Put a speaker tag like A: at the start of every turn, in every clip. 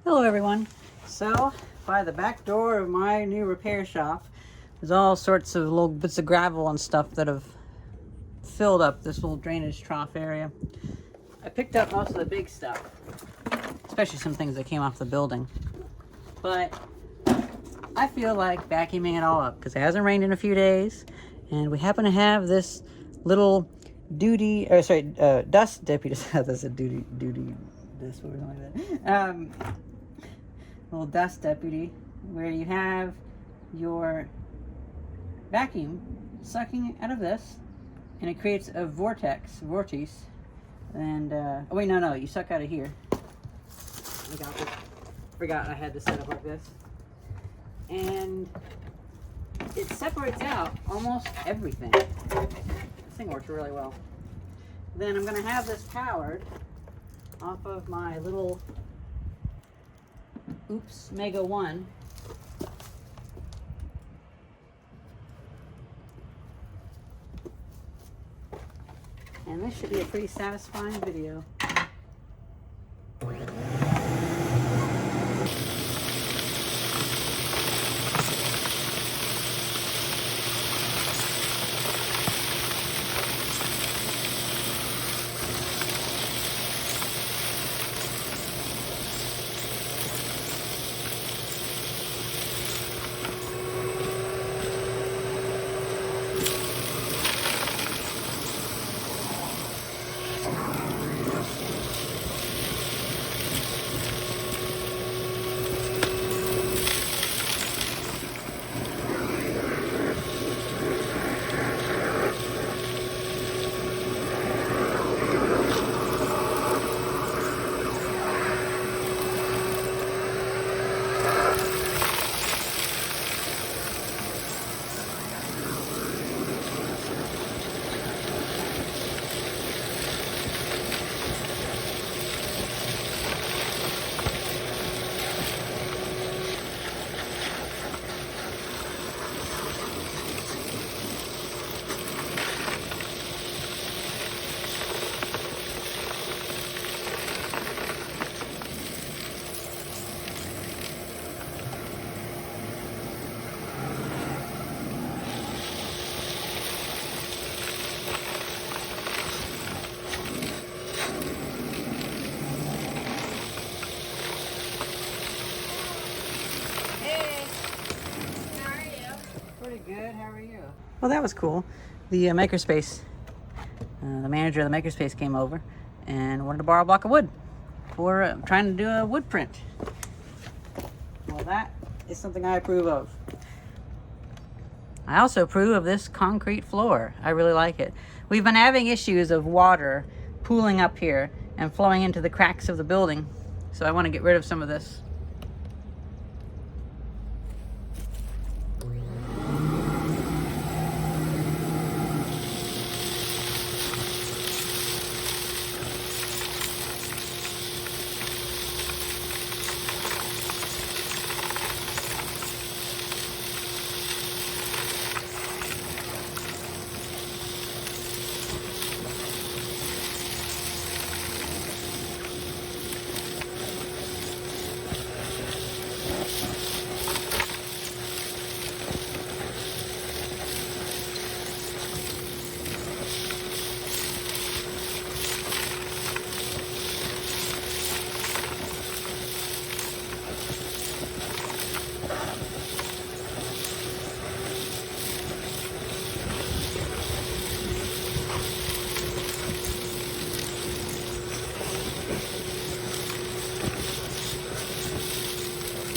A: Hello everyone. So by the back door of my new repair shop, there's all sorts of little bits of gravel and stuff that have filled up this little drainage trough area. I picked up most of the big stuff, especially some things that came off the building. But I feel like vacuuming it all up because it hasn't rained in a few days, and we happen to have this little dust deputy. That's a duty dust or something like that. Little dust deputy where you have your vacuum sucking out of this, and it creates a vortex, and oh wait, no, you suck out of here. Forgot I had this set up like this, and it separates out almost everything. This thing works really well. Then I'm going to have this powered off of my little Mega 1. And this should be a pretty satisfying video. Good. How are you? Well, that was cool. The makerspace, the manager of the makerspace came over and wanted to borrow a block of wood for trying to do a wood print. Well, that is something I approve of. I also approve of this concrete floor. I really like it. We've been having issues of water pooling up here and flowing into the cracks of the building, so I want to get rid of some of this.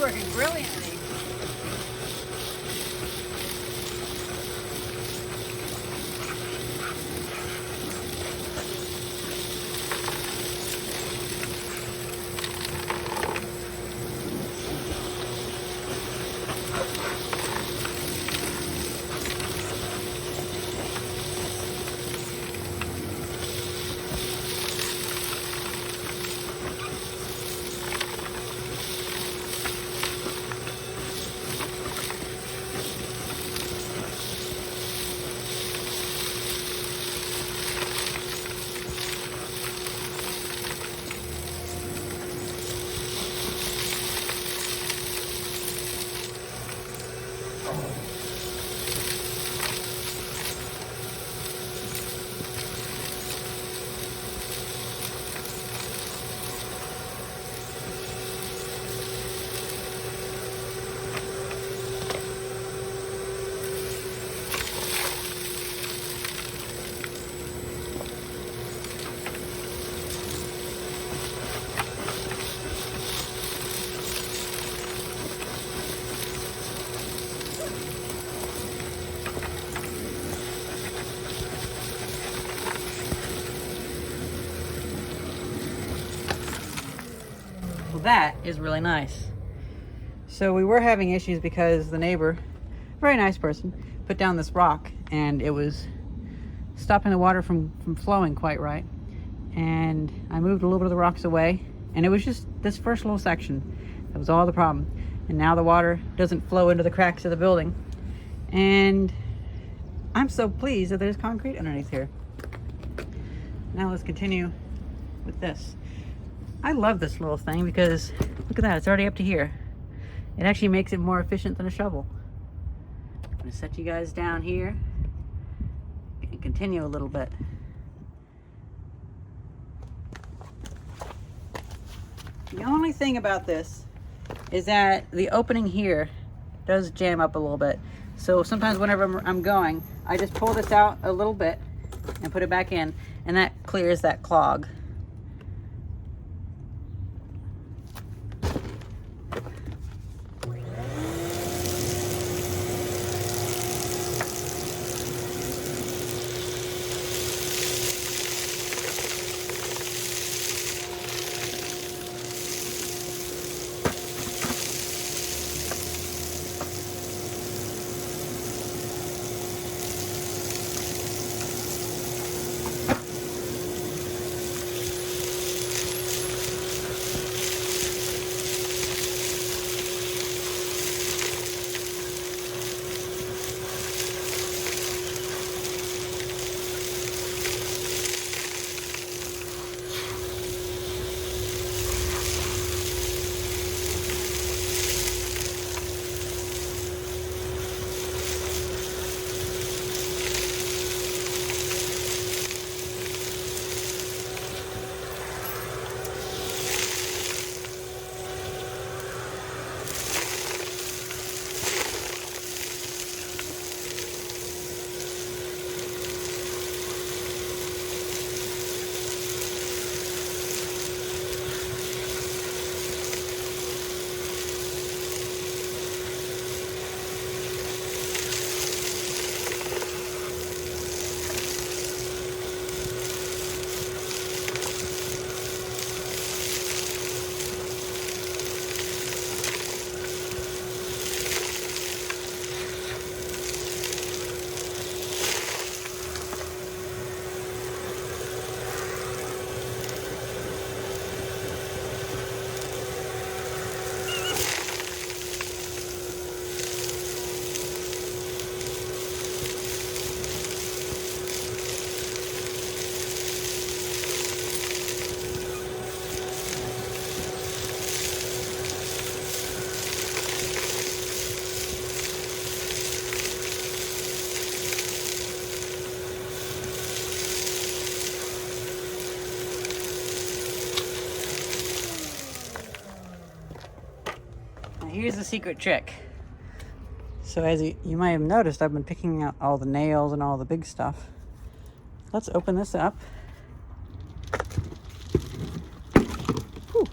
A: Working brilliantly. that is really nice. So we were having issues because the neighbor, very nice person, put down this rock and it was stopping the water from flowing quite right. And I moved a little bit of the rocks away, and it was just this first little section. That was all the problem. And now the water doesn't flow into the cracks of the building. And I'm so pleased that there's concrete underneath here. Now let's continue with this. I love this little thing because look at that, it's already up to here. It actually makes it more efficient than a shovel. I'm gonna set you guys down here and continue a little bit. The only thing about this is that the opening here does jam up a little bit. So sometimes whenever I'm going, I just pull this out a little bit and put it back in, and that clears that clog. Here's the secret trick. So as you might have noticed, I've been picking out all the nails and all the big stuff. Let's open this up. Whew.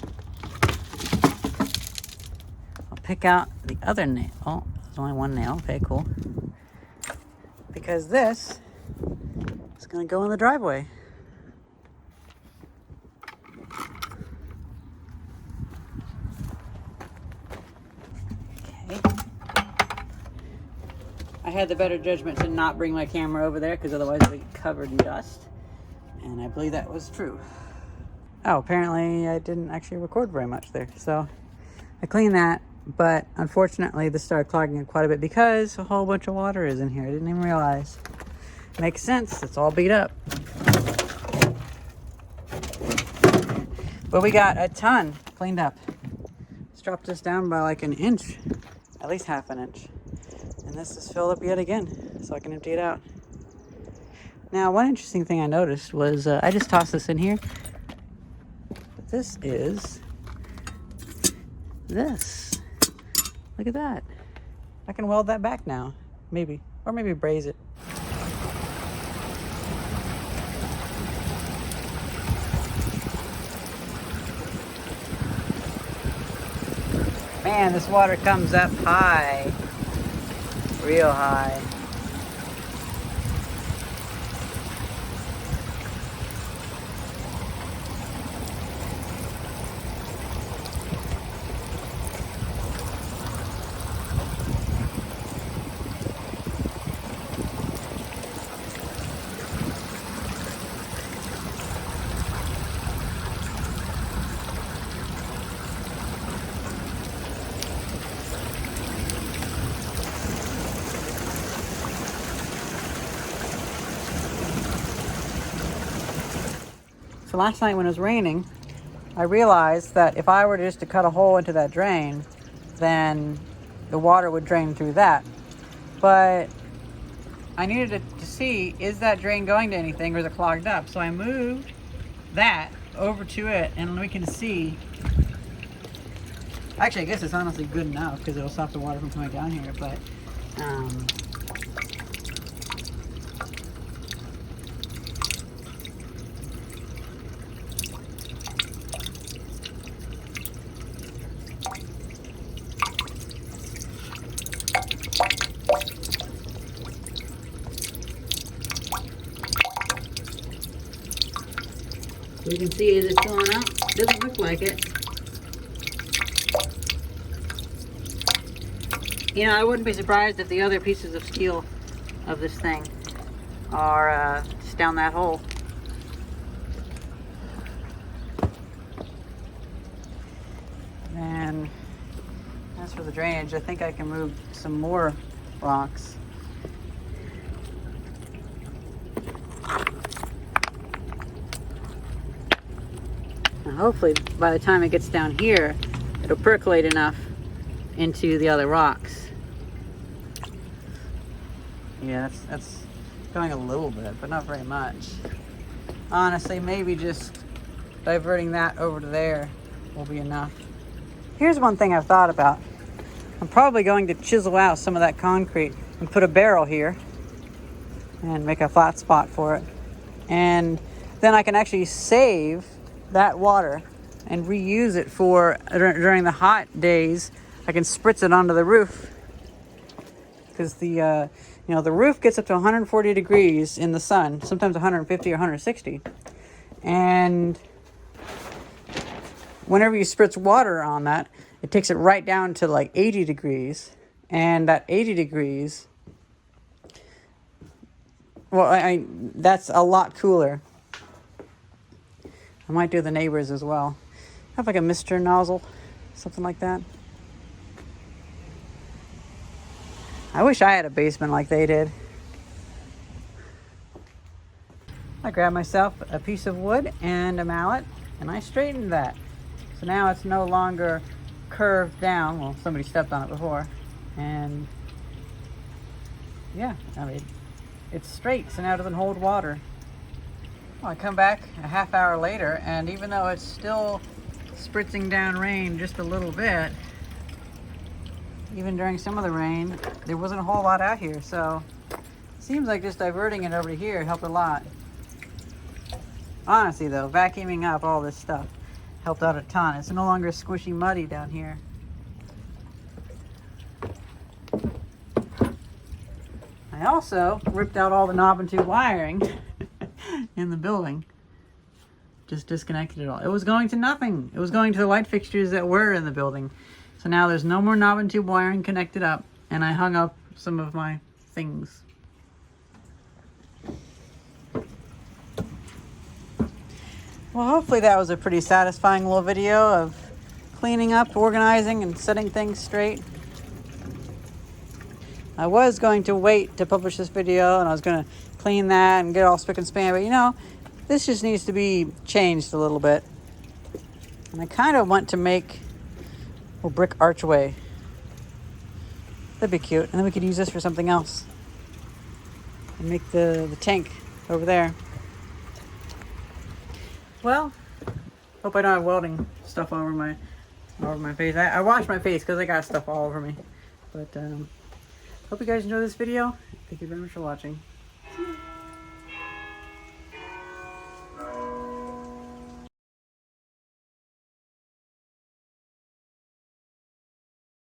A: I'll pick out the other nail. Oh, there's only one nail. Okay, cool. Because this is going to go in the driveway. I had the better judgment to not bring my camera over there because otherwise it would get covered in dust. And I believe that was true. Oh, apparently I didn't actually record very much there. So I cleaned that, but unfortunately this started clogging it quite a bit because a whole bunch of water is in here. I didn't even realize. Makes sense, it's all beat up. But we got a ton cleaned up. Let's drop this down by like an inch, at least half an inch. And this is filled up yet again, so I can empty it out. Now, one interesting thing I noticed was I just tossed this in here. But this is this. Look at that. I can weld that back now, maybe. Or maybe braze it. Man, this water comes up high. Real high. So last night when it was raining, I realized that if I were just to cut a hole into that drain, then the water would drain through that. But I needed to see, is that drain going to anything or is it clogged up? So I moved that over to it, and we can see. Actually, I guess it's honestly good enough because it'll stop the water from coming down here, but we can see, is it filling up? Doesn't look like it. You know, I wouldn't be surprised if the other pieces of steel of this thing are just down that hole. And as for the drainage, I think I can move some more rocks. And hopefully by the time it gets down here, it'll percolate enough into the other rocks. Yeah, that's going a little bit, but not very much. Honestly, maybe just diverting that over to there will be enough. Here's one thing I've thought about. I'm probably going to chisel out some of that concrete and put a barrel here and make a flat spot for it. And then I can actually save that water and reuse it for during the hot days. I can spritz it onto the roof because the the roof gets up to 140 degrees in the sun, sometimes 150 or 160. And whenever you spritz water on that, it takes it right down to like 80 degrees. And that 80 degrees, well, that's a lot cooler. I might do the neighbors as well. Have like a mister nozzle, something like that. I wish I had a basement like they did. I grabbed myself a piece of wood and a mallet, and I straightened that. So now it's no longer curved down. Well, somebody stepped on it before. And yeah, I mean, it's straight, so now it doesn't hold water. Well, I come back a half hour later, and even though it's still spritzing down rain just a little bit, even during some of the rain, there wasn't a whole lot out here. So it seems like just diverting it over here helped a lot. Honestly though, vacuuming up all this stuff helped out a ton. It's no longer squishy muddy down here. I also ripped out all the knob and tube wiring in the building. Just disconnected it all. It was going to nothing. It was going to the light fixtures that were in the building. So now there's no more knob and tube wiring connected up, and I hung up some of my things. Well, hopefully that was a pretty satisfying little video of cleaning up, organizing, and setting things straight. I was going to wait to publish this video, and I was going to clean that and get all spick and span, but you know, this just needs to be changed a little bit. And I kind of want to make a brick archway. That'd be cute. And then we could use this for something else. And make the tank over there. Well, hope I don't have welding stuff all over my face. I wash my face because I got stuff all over me. But hope you guys enjoy this video. Thank you very much for watching.